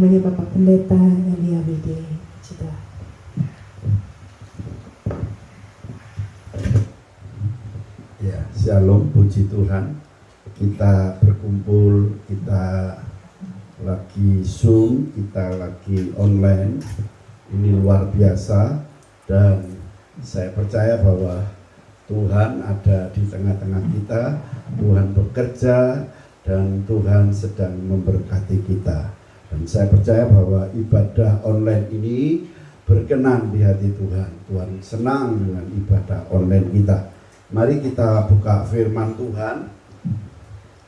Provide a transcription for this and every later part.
Namanya Bapak Pendeta Elia Widi Citra. Ya, shalom, puji Tuhan. Kita berkumpul, kita lagi Zoom, kita lagi online. Ini luar biasa dan saya percaya bahwa Tuhan ada di tengah-tengah kita. Tuhan bekerja dan Tuhan sedang memberkati kita. Dan saya percaya bahwa ibadah online ini berkenan di hati Tuhan. Tuhan senang dengan ibadah online kita. Mari kita buka firman Tuhan.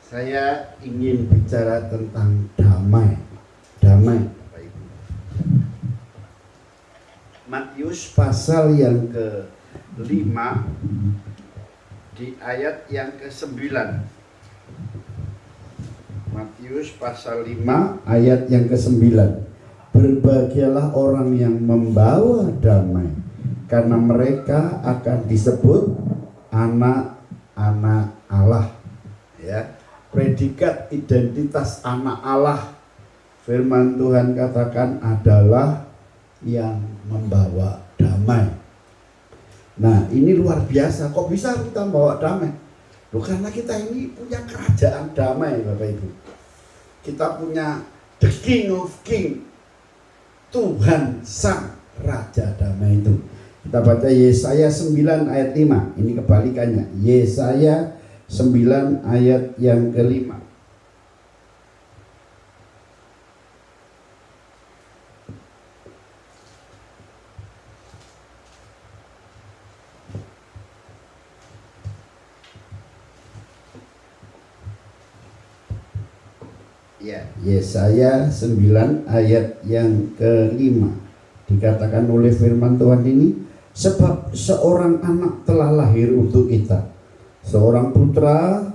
Saya ingin bicara tentang damai. Damai, Bapak Ibu. Matius pasal yang ke-5 di ayat yang ke-9. Matius pasal 5 ayat yang ke-9. Berbahagialah orang yang membawa damai, karena mereka akan disebut anak-anak Allah. Ya, predikat identitas anak Allah, firman Tuhan katakan adalah yang membawa damai. Nah, ini luar biasa. Kok bisa kita membawa damai? Loh, karena kita ini punya kerajaan damai, Bapak Ibu. Kita punya the King of King, Tuhan Sang Raja Damai itu. Kita baca Yesaya 9 ayat 5. Ini kebalikannya. Yesaya 9 ayat yang ke-5. Ya, Yesaya 9 ayat yang ke-5. Dikatakan oleh firman Tuhan ini, sebab seorang anak telah lahir untuk kita, seorang putra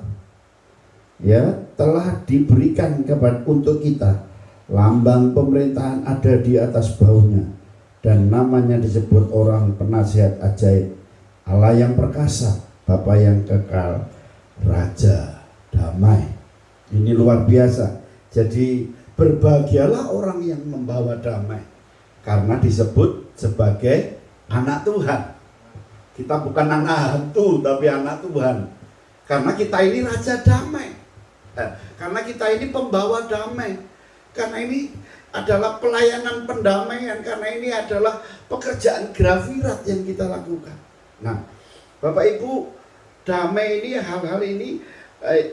ya telah diberikan untuk kita, lambang pemerintahan ada di atas bahunya, dan namanya disebut orang penasihat ajaib, Allah yang perkasa, Bapa yang kekal, Raja damai. Ini luar biasa. Jadi berbahagialah orang yang membawa damai, karena disebut sebagai anak Tuhan. Kita bukan anak hantu, tapi anak Tuhan. Karena kita ini Raja damai. Karena kita ini pembawa damai. Karena ini adalah pelayanan pendamaian. Karena ini adalah pekerjaan grafirat yang kita lakukan. Nah, Bapak Ibu, damai ini, hal-hal ini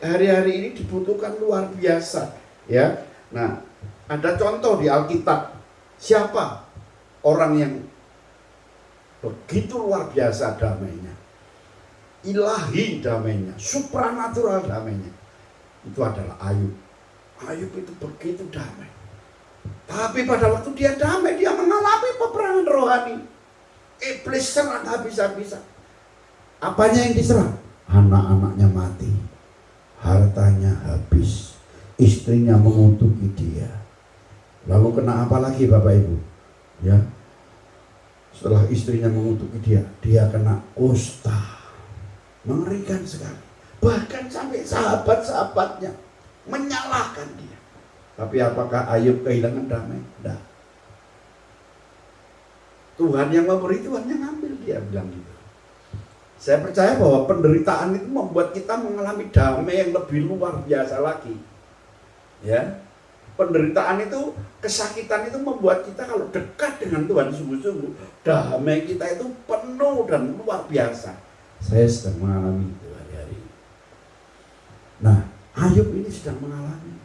hari-hari ini dibutuhkan luar biasa. Ya, nah ada contoh di Alkitab. Siapa orang yang begitu luar biasa damainya, ilahi damainya, supranatural damainya? Itu adalah Ayub. Ayub itu begitu damai. Tapi pada waktu dia damai, dia mengalami peperangan rohani. Iblis serang habis-habisan. Apanya yang diserang? Anak-anaknya mati, hartanya habis, istrinya mengutuki dia. Lalu kena apa lagi Bapak Ibu? Ya, setelah istrinya mengutuki dia, dia kena kusta. Mengerikan sekali. Bahkan sampai sahabat-sahabatnya menyalahkan dia. Tapi apakah Ayub kehilangan damai? Tidak. Tuhan yang memberi, Tuhan yang ambil, dia bilang gitu. Saya percaya bahwa penderitaan itu membuat kita mengalami damai yang lebih luar biasa lagi. Ya, penderitaan itu, kesakitan itu membuat kita kalau dekat dengan Tuhan sungguh-sungguh, damai kita itu penuh dan luar biasa. Saya sedang mengalami itu hari-hari ini. Nah, Ayub ini sedang mengalami.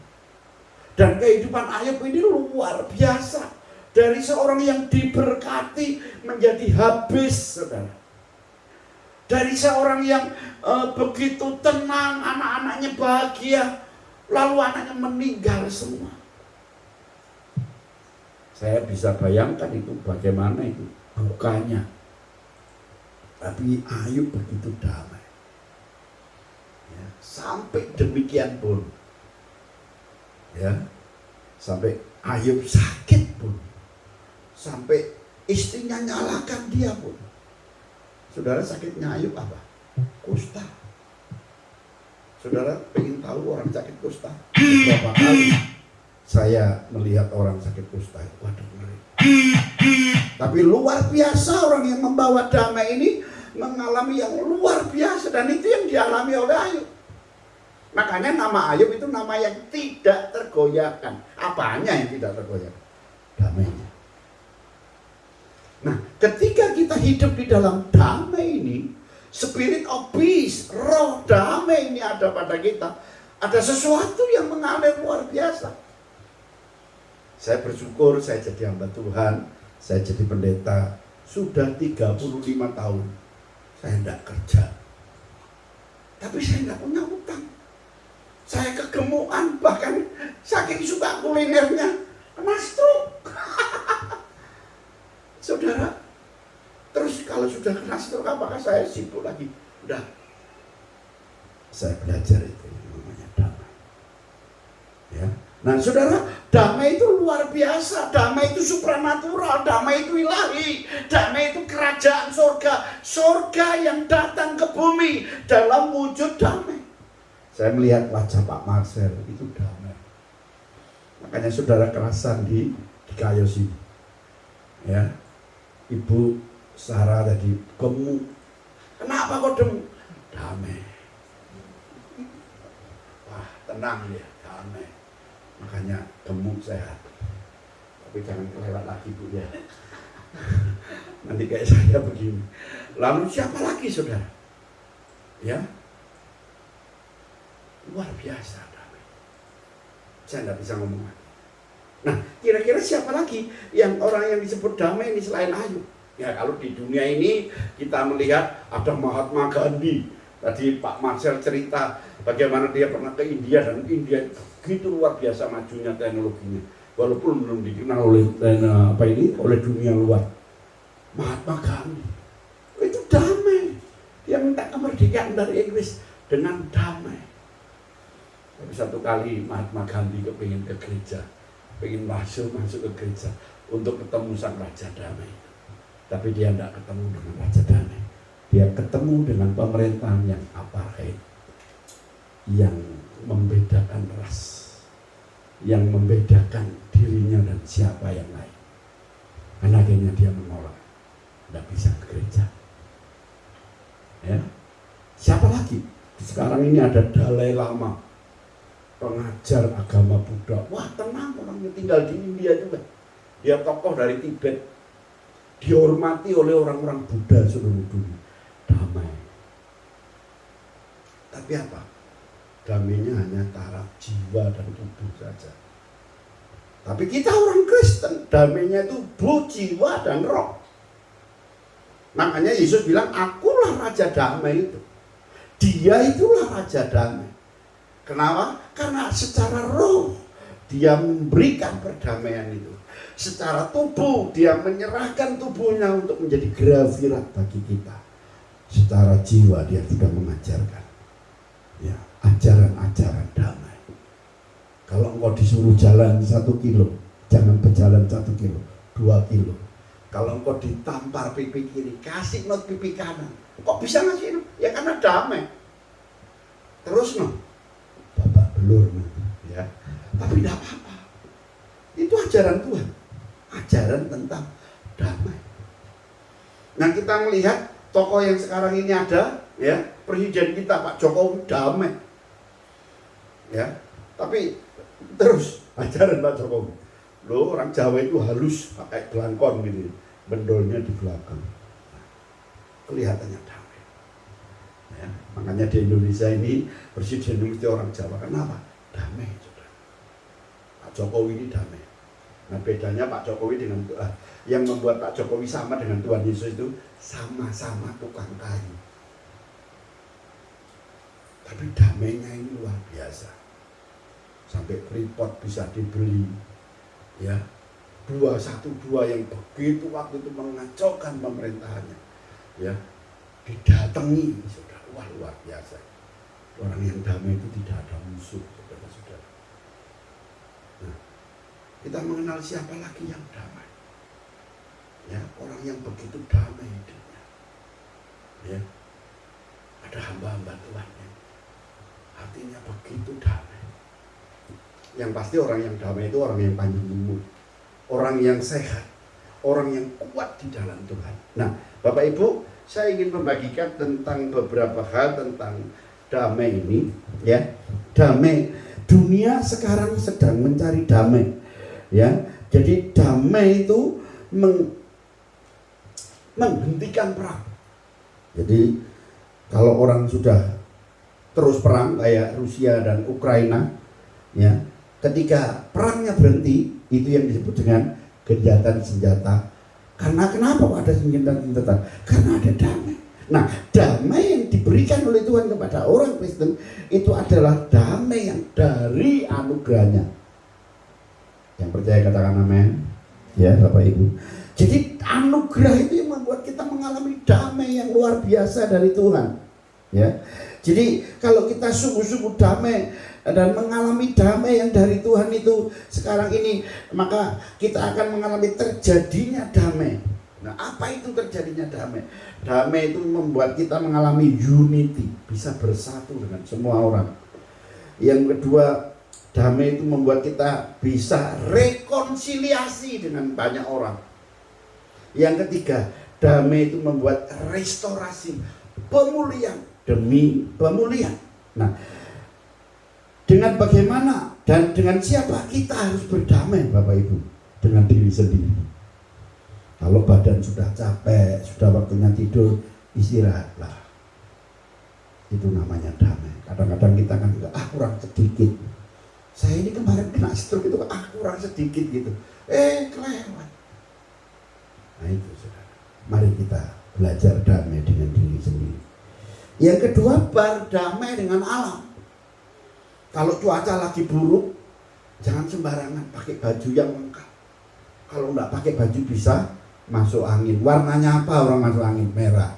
Dan kehidupan Ayub ini luar biasa. Dari seorang yang diberkati menjadi habis, saudara. Dari seorang yang begitu tenang, anak-anaknya bahagia, lalu anaknya meninggal semua. Saya bisa bayangkan itu bagaimana itu dukanya. Tapi Ayub begitu damai. Ya, sampai demikian pun. Ya, sampai Ayub sakit pun. Sampai istrinya nyalakan dia pun. Saudara, sakitnya Ayub apa? Kusta. Saudara pengen tahu orang sakit kusta berapa kali? Saya melihat orang sakit kusta, waduh ngeri. Tapi luar biasa orang yang membawa damai ini mengalami yang luar biasa, dan itu yang dialami oleh Ayub. Makanya nama Ayub itu nama yang tidak tergoyahkan. Apanya yang tidak tergoyahkan? Damainya. Nah, ketika kita hidup di dalam damai ini, spirit of peace, roh damai ini ada pada kita, ada sesuatu yang mengalir luar biasa. Saya bersyukur saya jadi hamba Tuhan, saya jadi pendeta, sudah 35 tahun. Saya tidak kerja, tapi saya tidak punya utang. Saya kegemukan, bahkan saking suka kulinernya, kena stroke. Saudara, terus kalau sudah kena stroke, apakah saya sibuk lagi? Udah, saya belajar itu namanya damai. Ya. Nah saudara, damai itu luar biasa, damai itu supranatural, damai itu ilahi, damai itu kerajaan surga, surga yang datang ke bumi dalam wujud damai. Saya melihat wajah Pak Marcel itu damai. Makanya saudara kerasan di kayu sini, ya. Ibu Sarah tadi gemuk, kenapa kok damai? Wah tenang dia, damai. Makanya gemuk sehat. Tapi jangan kelewat lagi Bu ya. Nanti kayak saya begini. Lalu siapa lagi saudara? Ya, luar biasa damai. Saya tidak bisa ngomong lagi. Nah, kira-kira siapa lagi yang orang yang disebut damai ini selain Ayub? Ya, kalau di dunia ini kita melihat ada Mahatma Gandhi. Tadi Pak Marcel cerita bagaimana dia pernah ke India, dan India begitu luar biasa majunya teknologinya. Walaupun belum dikenal oleh dunia luar. Mahatma Gandhi itu damai. Dia minta kemerdekaan dari Inggris dengan damai. Tapi satu kali Mahatma Gandhi kepingin ke gereja, pengen masuk ke gereja untuk ketemu sang raja damai. Tapi dia tidak ketemu dengan raja damai. Dia ketemu dengan pemerintahan yang apartheid, yang membedakan ras, yang membedakan dirinya dan siapa yang lain. Dan akhirnya dia menolak, tidak bisa ke gereja. Ya, siapa lagi? Sekarang ini ada Dalai Lama, pengajar agama Buddha. Wah tenang, orangnya tinggal di India juga. Dia tokoh dari Tibet, dihormati oleh orang-orang Buddha seluruh dunia. Damai. Tapi apa? Damainya hanya taraf jiwa dan tubuh saja. Tapi kita orang Kristen, damainya itu tubuh, jiwa dan roh. Makanya Yesus bilang, akulah raja damai itu. Dia itulah raja damai. Kenapa? Karena secara roh dia memberikan perdamaian itu. Secara tubuh dia menyerahkan tubuhnya untuk menjadi gravirat bagi kita. Secara jiwa dia sudah mengajarkan, ya, ajaran-ajaran damai. Kalau engkau disuruh jalan 1 kilo, jangan berjalan 1 kilo, 2 kilo. Kalau engkau ditampar pipi kiri, kasih not pipi kanan. Kok bisa ngasih not? Ya karena damai. Terus no, babak belur no, ya. Tapi tidak apa-apa. Itu ajaran Tuhan, ajaran tentang damai. Nah kita melihat tokoh yang sekarang ini ada, ya, presiden kita Pak Jokowi damai, ya. Tapi terus ajaran Pak Jokowi, loh orang Jawa itu halus pakai belangkon gitu, bendolnya di belakang, kelihatannya damai. Ya, makanya di Indonesia ini presiden mesti orang Jawa. Kenapa? Damai, saudara. Pak Jokowi ini damai. Nah bedanya Pak Jokowi dengan yang membuat Pak Jokowi sama dengan Tuhan Yesus itu sama-sama tukang kayu. Tapi damainya ini luar biasa. Sampai Freeport bisa dibeli, ya, 212 yang begitu waktu itu mengacaukan pemerintahannya, ya, didatangi, saudara. Wah luar biasa. Orang yang damai itu tidak ada musuh, saudara-saudara. Nah, kita mengenal siapa lagi yang damai, ya, orang yang begitu damai hidupnya, ya. Ada hamba-hamba Tuhan yang artinya begitu damai. Yang pasti orang yang damai itu orang yang panjang umur, orang yang sehat, orang yang kuat di dalam Tuhan. Nah, Bapak Ibu, saya ingin membagikan tentang beberapa hal tentang damai ini, ya. Damai, dunia sekarang sedang mencari damai, ya. Jadi damai itu menghentikan perang. Jadi kalau orang sudah terus perang kayak Rusia dan Ukraina, ya, ketika perangnya berhenti, itu yang disebut dengan gencatan senjata. Karena kenapa ada gencatan senjata? Karena ada damai. Nah, damai yang diberikan oleh Tuhan kepada orang Kristen itu adalah damai yang dari anugerahnya. Yang percaya katakan amin, ya Bapak Ibu. Jadi anugerah itu yang membuat kita mengalami damai yang luar biasa dari Tuhan, ya. Jadi kalau kita sungguh-sungguh damai dan mengalami damai yang dari Tuhan itu sekarang ini, maka kita akan mengalami terjadinya damai. Nah, apa itu terjadinya damai? Damai itu membuat kita mengalami unity, bisa bersatu dengan semua orang. Yang kedua, damai itu membuat kita bisa rekonsiliasi dengan banyak orang. Yang ketiga, damai itu membuat restorasi, pemulihan demi pemulihan. Nah, dengan bagaimana dan dengan siapa kita harus berdamai, Bapak Ibu? Dengan diri sendiri. Kalau badan sudah capek, sudah waktunya tidur, istirahatlah. Itu namanya damai. Kadang-kadang kita kan juga, kurang sedikit. Saya ini kemarin kena stroke itu, kurang sedikit gitu. Kelewat. Nah itu saudara. Mari kita belajar damai dengan diri sendiri. Yang kedua, berdamai dengan alam. Kalau cuaca lagi buruk, jangan sembarangan pakai baju yang lengkap. Kalau enggak pakai baju bisa masuk angin. Warnanya apa orang masuk angin? Merah.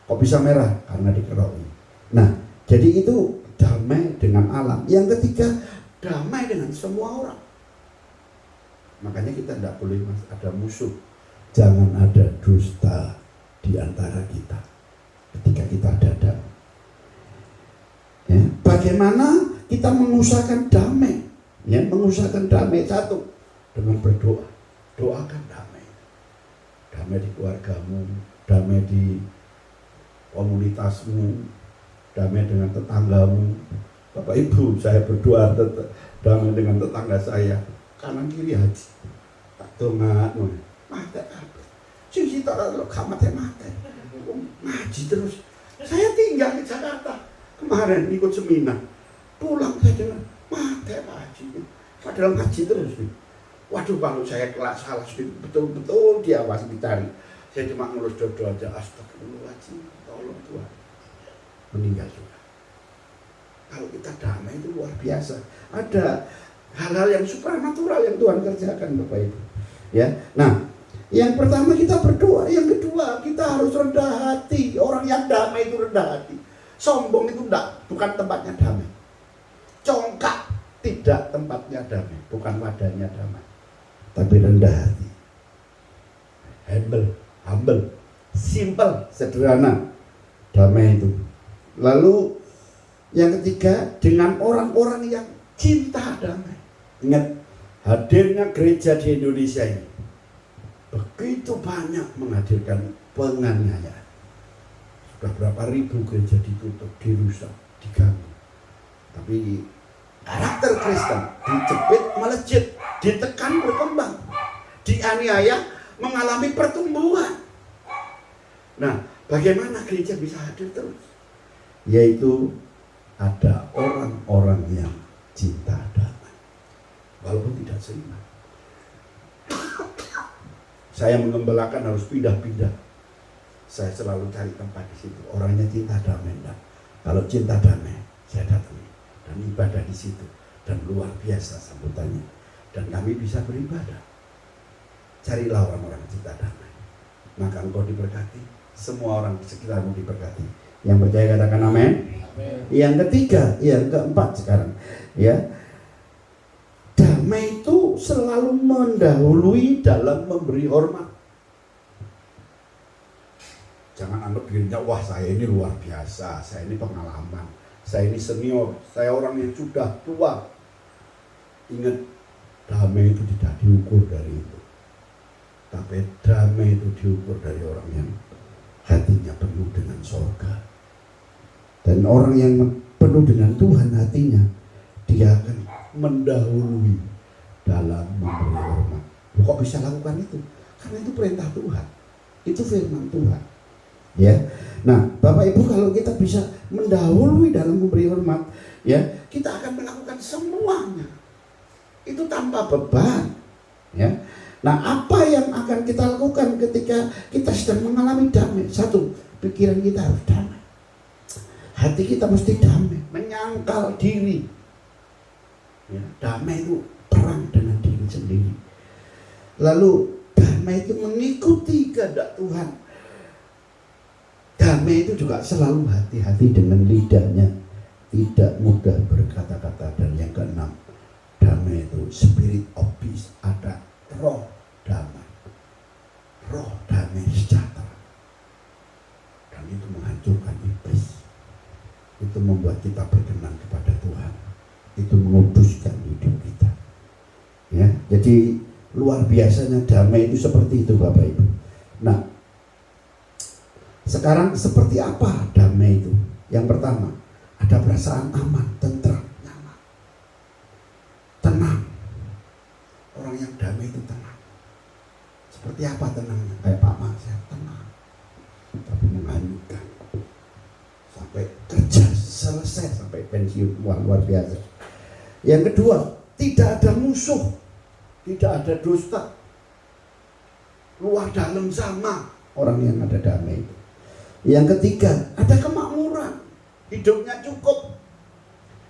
Kok bisa merah? Karena dikeroki. Nah, jadi itu damai dengan alam. Yang ketiga, damai dengan semua orang. Makanya kita tidak boleh ada musuh. Jangan ada dusta di antara kita ketika kita ada damai. Ya, bagaimana kita mengusahakan damai? Ya, mengusahakan damai satu dengan berdoa. Doakan damai. Damai di keluargamu, damai di komunitasmu, damai dengan tetanggamu. Bapak Ibu, saya berdoa damai dengan tetangga saya. Kanan kiri haji. Tak dongat, mati apa? Sisi tak ada mati. Ngaji terus. Saya tinggal di Jakarta. Kemarin ikut seminar. Pulang saya dengar mati haji. Padahal ngaji terus nih. Waduh, kalau saya kelas salah betul-betul diawasi, dicari. Saya cuma ngurus doa aja. Astagfirullahaladzim, tolong Tuhan. Meninggal juga. Kalau kita damai itu luar biasa. Ada hal-hal yang supranatural yang Tuhan kerjakan, Bapak Ibu. Ya, nah, yang pertama kita berdoa. Yang kedua, kita harus rendah hati. Orang yang damai itu rendah hati. Sombong itu bukan tempatnya damai. Congkak tidak tempatnya damai, bukan wadahnya damai. Tapi rendah hati, humble, simple, sederhana, damai itu. Lalu yang ketiga, dengan orang-orang yang cinta damai. Ingat, hadirnya gereja di Indonesia ini begitu banyak menghadirkan penganiayaan. Sudah berapa ribu gereja ditutup, dirusak, diganggu. Tapi karakter Kristen dijepit, melejit, ditekan, berkembang, dianiaya, mengalami pertumbuhan. Nah, bagaimana gereja bisa hadir terus? Yaitu ada orang-orang yang cinta damai, walaupun tidak seiman. Saya mengembalakan harus pindah-pindah. Saya selalu cari tempat di situ. Orangnya cinta damai, enggak. Kalau cinta damai, saya datangi dan ibadah di situ, dan luar biasa sambutannya. Dan kami bisa beribadah. Carilah orang-orang cinta damai, maka engkau diberkati. Semua orang di sekitarmu diberkati. Yang percaya katakan amin. Yang ketiga, yang keempat sekarang, ya, damai itu selalu mendahului dalam memberi hormat. Jangan anggap dirinya, wah saya ini luar biasa, saya ini pengalaman, saya ini senior, saya orang yang sudah tua. Ingat, damai itu tidak diukur dari itu, tapi damai itu diukur dari orang yang hatinya penuh dengan surga. Dan orang yang penuh dengan Tuhan hatinya, dia akan mendahului dalam memberi hormat. Kok bisa lakukan itu? Karena itu perintah Tuhan, itu firman Tuhan. Ya, nah Bapak Ibu, kalau kita bisa mendahului dalam memberi hormat, ya kita akan melakukan semuanya itu tanpa beban. Ya, nah apa yang akan kita lakukan ketika kita sedang mengalami damai? Satu, pikiran kita harus damai, hati kita mesti damai, menyangkal diri. Ya, damai itu perang dengan diri sendiri. Lalu damai itu mengikuti kehendak Tuhan. Damai itu juga selalu hati-hati dengan lidahnya, tidak mudah berkata-kata. Dan yang keenam, damai itu spirit of peace, ada roh damai, roh damai sejahtera. Dan itu menghancurkan iblis, itu membuat kita berkenan kepada Tuhan, itu menguduskan hidup kita. Ya, jadi luar biasanya damai itu seperti itu Bapak Ibu. Nah, sekarang seperti apa damai itu? Yang pertama, ada perasaan aman, tentram, nyaman, tenang. Orang yang damai itu tenang. Seperti apa tenangnya? Kayak Pak Mas, ya, tenang, tapi menghanyutkan sampai kerja selesai, sampai pensiun. Wah, luar biasa. Yang kedua, tidak ada musuh, tidak ada dusta, luar dalam sama orang yang ada damai itu. Yang ketiga, ada kemakmuran, hidupnya cukup,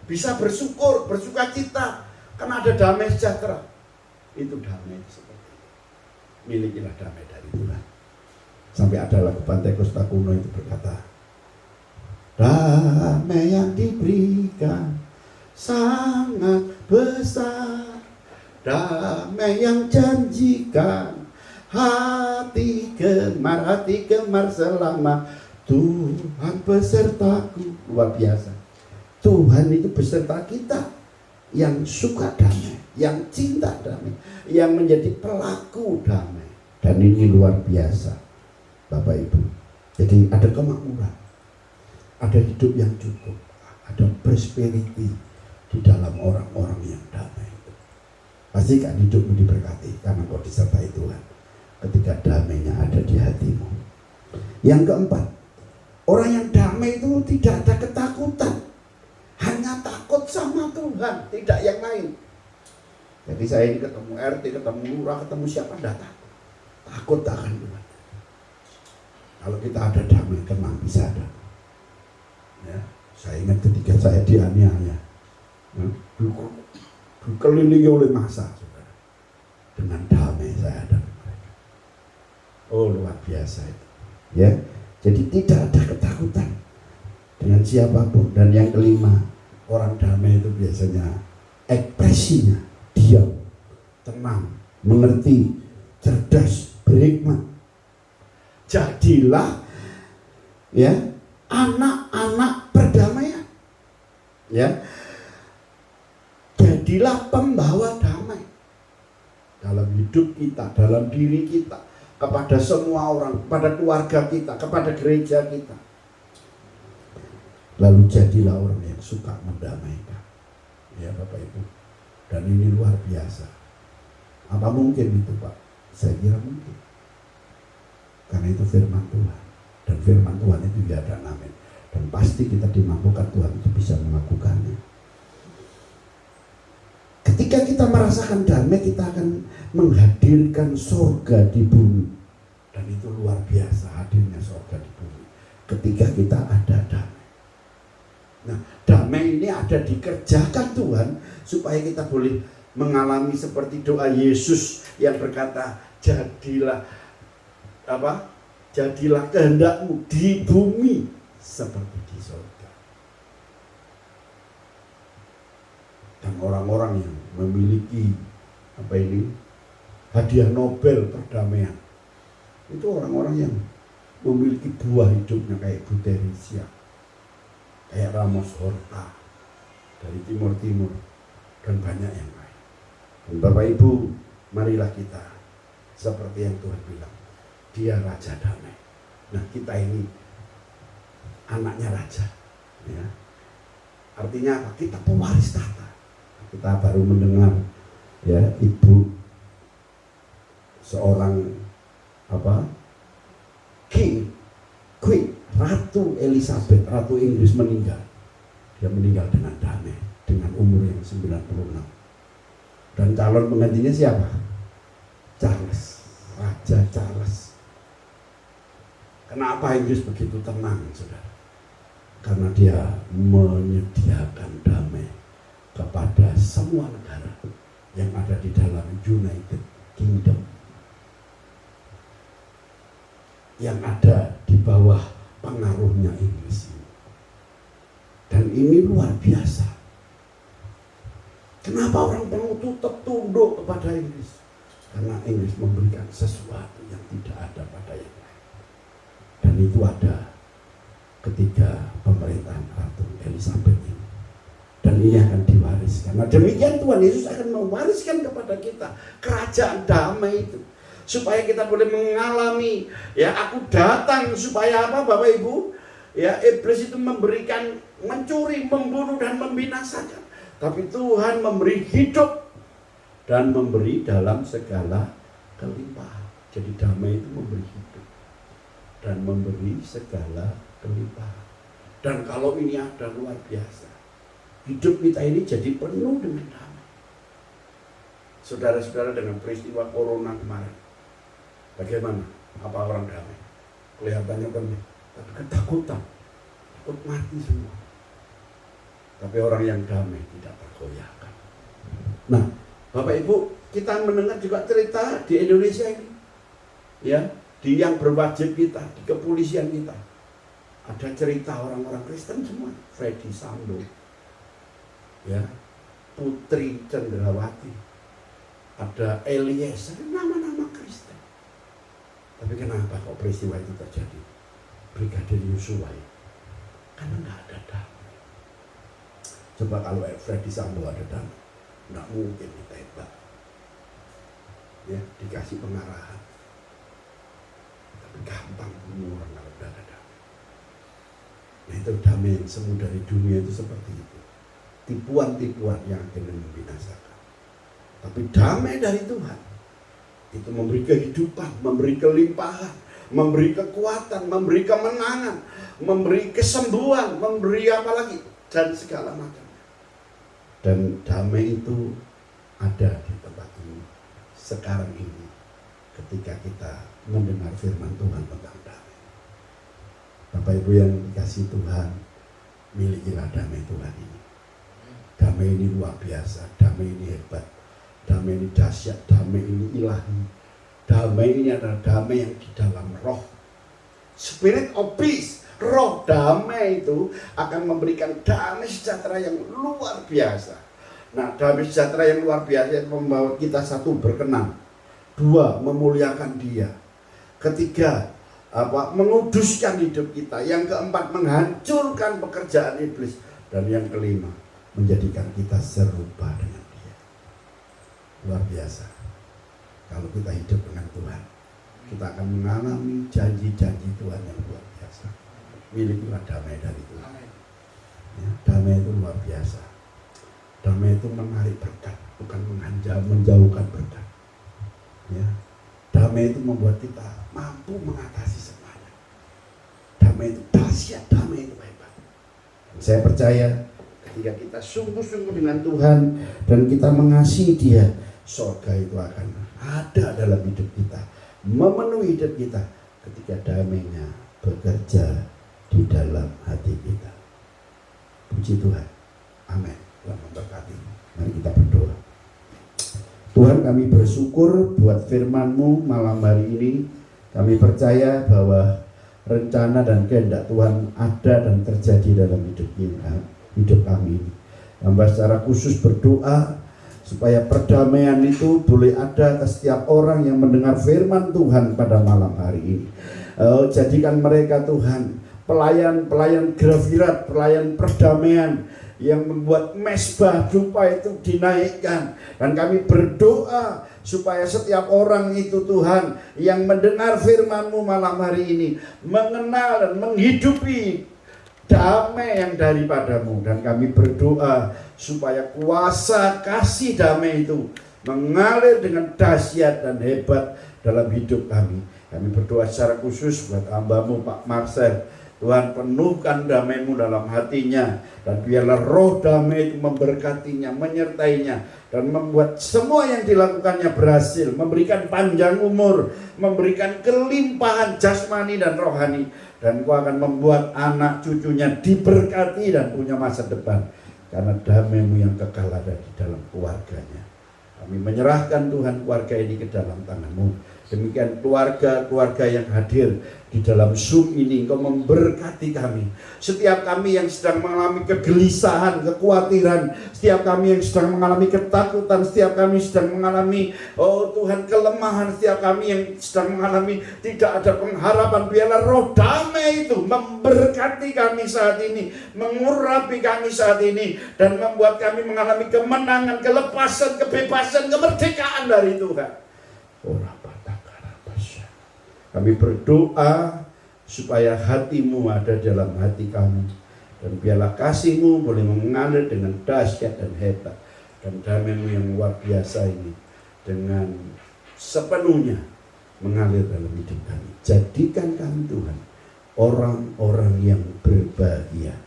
bisa bersyukur, bersuka cita karena ada damai sejahtera. Itu damai seperti itu. Milikilah damai dari Tuhan. Sampai ada lagu Pantai Kosta kuno itu berkata, damai yang diberikan sangat besar, damai yang janjikan hati gemar selama Tuhan besertaku. Luar biasa. Tuhan itu beserta kita yang suka damai, yang cinta damai, yang menjadi pelaku damai. Dan ini luar biasa Bapak Ibu. Jadi ada kemakmuran, ada hidup yang cukup, ada prosperity di dalam orang-orang yang damai itu. Pastikan hidupmu diberkati karena kau disertai Tuhan ketika damainya ada di hatimu. Yang keempat, orang yang damai itu tidak ada ketakutan, hanya takut sama Tuhan, tidak yang lain. Jadi saya ini ketemu RT, ketemu lurah, ketemu siapa, tidak takut akan Tuhan. Kalau kita ada damai, tenang, bisa ada. Ya, saya ingat ketika saya dianiaya, dikelilingi oleh massa, saudara. Dengan damai saya ada. Oh, luar biasa itu. Ya, jadi tidak ada ketakutan dengan siapapun. Dan yang kelima, orang damai itu biasanya ekspresinya diam, tenang, mengerti, cerdas, berhikmat. Jadilah ya anak-anak perdamaian. Ya, jadilah pembawa damai dalam hidup kita, dalam diri kita, kepada semua orang, kepada keluarga kita, kepada gereja kita. Lalu jadilah orang yang suka mendamaikan. Ya Bapak Ibu. Dan ini luar biasa. Apa mungkin itu Pak? Saya kira mungkin. Karena itu firman Tuhan. Dan firman Tuhan itu ya dan amin. Dan pasti kita dimampukan Tuhan itu bisa melakukannya. Ketika kita merasakan damai, kita akan menghadirkan surga di bumi. Dan itu luar biasa hadirnya surga di bumi ketika kita ada damai. Nah, damai ini ada dikerjakan Tuhan supaya kita boleh mengalami seperti doa Yesus yang berkata, jadilah jadilah kehendakmu di bumi seperti di surga. Dan orang-orang yang memiliki hadiah Nobel perdamaian itu orang-orang yang memiliki buah hidupnya kayak Bu Teresia, kayak Ramos Horta dari Timur-Timur, dan banyak yang lain. Bapak Ibu, marilah kita seperti yang Tuhan bilang, Dia Raja Damai. Nah, kita ini anaknya Raja, ya. Artinya apa? Kita pewaris tahta. Kita baru mendengar, ya, ibu seorang Queen Ratu Elizabeth, Ratu Inggris meninggal. Dia meninggal dengan damai, dengan umur yang 96. Dan calon penggantinya siapa? Charles, Raja Charles. Kenapa Inggris begitu tenang, saudara? Karena dia menyediakan damai kepada semua negara yang ada di dalam United Kingdom, yang ada di bawah pengaruhnya Inggris. Dan ini luar biasa. Kenapa orang tetap tunduk kepada Inggris? Karena Inggris memberikan sesuatu yang tidak ada pada yang lain. Dan itu ada ketika pemerintahan Ratu Elizabeth ini. Dan ini akan diwariskan. Nah, demikian Tuhan Yesus akan mewariskan kepada kita kerajaan damai itu. Supaya kita boleh mengalami, ya, aku datang supaya apa, Bapak Ibu? Ya, iblis itu mencuri, membunuh dan membinasakan. Tapi Tuhan memberi hidup dan memberi dalam segala kelimpahan. Jadi damai itu memberi hidup dan memberi segala kelimpahan. Dan kalau ini ada, luar biasa. Hidup kita ini jadi penuh dengan damai. Saudara-saudara, dengan peristiwa corona kemarin, bagaimana? Apa orang damai? Kelihatannya penuh, tapi ketakutan, takut mati semua. Tapi orang yang damai tidak tergoyahkan. Nah, Bapak Ibu, kita mendengar juga cerita di Indonesia ini, ya, di yang berwajib kita, di kepolisian kita, ada cerita orang-orang Kristen semua. Freddy Sambo, ya, Putri Cendrawati, ada Eliezer, nama-nama Kristen. Tapi kenapa kok peristiwa itu terjadi? Brigadir Yosua, karena nggak ada damai. Coba kalau Freddy Sambo ada damai, nggak mungkin ditembak, ya, dikasih pengarahan. Tapi gampang bunuh orang kalau udah ada damai. Nah, itu damai yang semu dari dunia itu seperti itu. Tipuan-tipuan yang akan membinasakan. Tapi damai dari Tuhan itu memberi kehidupan, memberi kelimpahan, memberi kekuatan, memberi kemenangan, memberi kesembuhan, memberi apa lagi, dan segala macam. Dan damai itu ada di tempat ini sekarang ini ketika kita mendengar firman Tuhan tentang damai. Bapak Ibu yang dikasih Tuhan, milikilah damai Tuhan ini. Damai ini luar biasa, damai ini hebat, damai ini dahsyat, damai ini ilahi. Damai ini adalah damai yang di dalam roh. Spirit of peace. Roh damai itu akan memberikan damai sejahtera yang luar biasa. Nah, damai sejahtera yang luar biasa yang membawa kita, satu, berkenan, dua, memuliakan Dia, ketiga, menguduskan hidup kita, yang keempat, menghancurkan pekerjaan iblis, dan yang kelima, menjadikan kita serupa dengan Dia. Luar biasa. Kalau kita hidup dengan Tuhan, kita akan mengalami janji-janji Tuhan yang luar biasa. Milikilah damai dari Tuhan. Ya, damai itu luar biasa. Damai itu menarik berkat, bukan menjauhkan berkat. Ya, damai itu membuat kita mampu mengatasi semuanya. Damai itu dahsyat, damai itu hebat. Dan saya percaya ketika kita sungguh-sungguh dengan Tuhan dan kita mengasihi Dia, surga itu akan ada dalam hidup kita, memenuhi hidup kita ketika damainya bekerja di dalam hati kita. Puji Tuhan. Amin. Tuhan memberkati. Mari kita berdoa. Tuhan, kami bersyukur buat firman-Mu malam hari ini. Kami percaya bahwa rencana dan kehendak Tuhan ada dan terjadi dalam hidup kami ini. Hamba secara khusus berdoa supaya perdamaian itu boleh ada ke setiap orang yang mendengar firman Tuhan pada malam hari ini. Jadikan mereka, Tuhan, pelayan-pelayan grafirat, pelayan perdamaian yang membuat mezbah dupa itu dinaikkan. Dan kami berdoa supaya setiap orang itu Tuhan yang mendengar firman-Mu malam hari ini mengenal dan menghidupi damai yang daripadamu. Dan kami berdoa supaya kuasa kasih damai itu mengalir dengan dahsyat dan hebat dalam hidup kami. Kami berdoa secara khusus buat hamba-Mu Pak Marcel. Tuhan, penuhkan damai-Mu dalam hatinya, dan biarlah roh damai itu memberkatinya, menyertainya, dan membuat semua yang dilakukannya berhasil, memberikan panjang umur, memberikan kelimpahan jasmani dan rohani. Dan Kau akan membuat anak cucunya diberkati dan punya masa depan, karena damai-Mu yang kekal ada di dalam keluarganya. Kami menyerahkan Tuhan keluarga ini ke dalam tangan-Mu. Demikian keluarga-keluarga yang hadir di dalam Zoom ini, Engkau memberkati kami. Setiap kami yang sedang mengalami kegelisahan, kekhawatiran, setiap kami yang sedang mengalami ketakutan, setiap kami sedang mengalami, oh Tuhan, kelemahan, setiap kami yang sedang mengalami tidak ada pengharapan, biarlah roh damai itu memberkati kami saat ini, mengurapi kami saat ini, dan membuat kami mengalami kemenangan, kelepasan, kebebasan, kemerdekaan dari Tuhan. Kami berdoa supaya hati-Mu ada dalam hati kami, dan biarlah kasih-Mu boleh mengalir dengan dahsyat dan hebat, dan damai-Mu yang luar biasa ini dengan sepenuhnya mengalir dalam hidup kami. Jadikan kami Tuhan orang-orang yang berbahagia,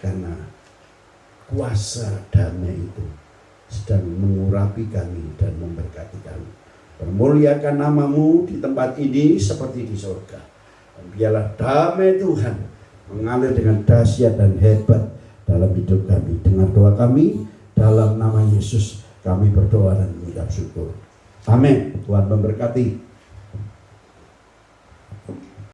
karena kuasa damai itu sedang mengurapi kami dan memberkati kami. Permuliakan nama-Mu di tempat ini seperti di surga. Dan biarlah damai Tuhan mengalir dengan dahsyat dan hebat dalam hidup kami. Dengar doa kami, dalam nama Yesus kami berdoa dan mengucap syukur. Amin. Tuhan memberkati.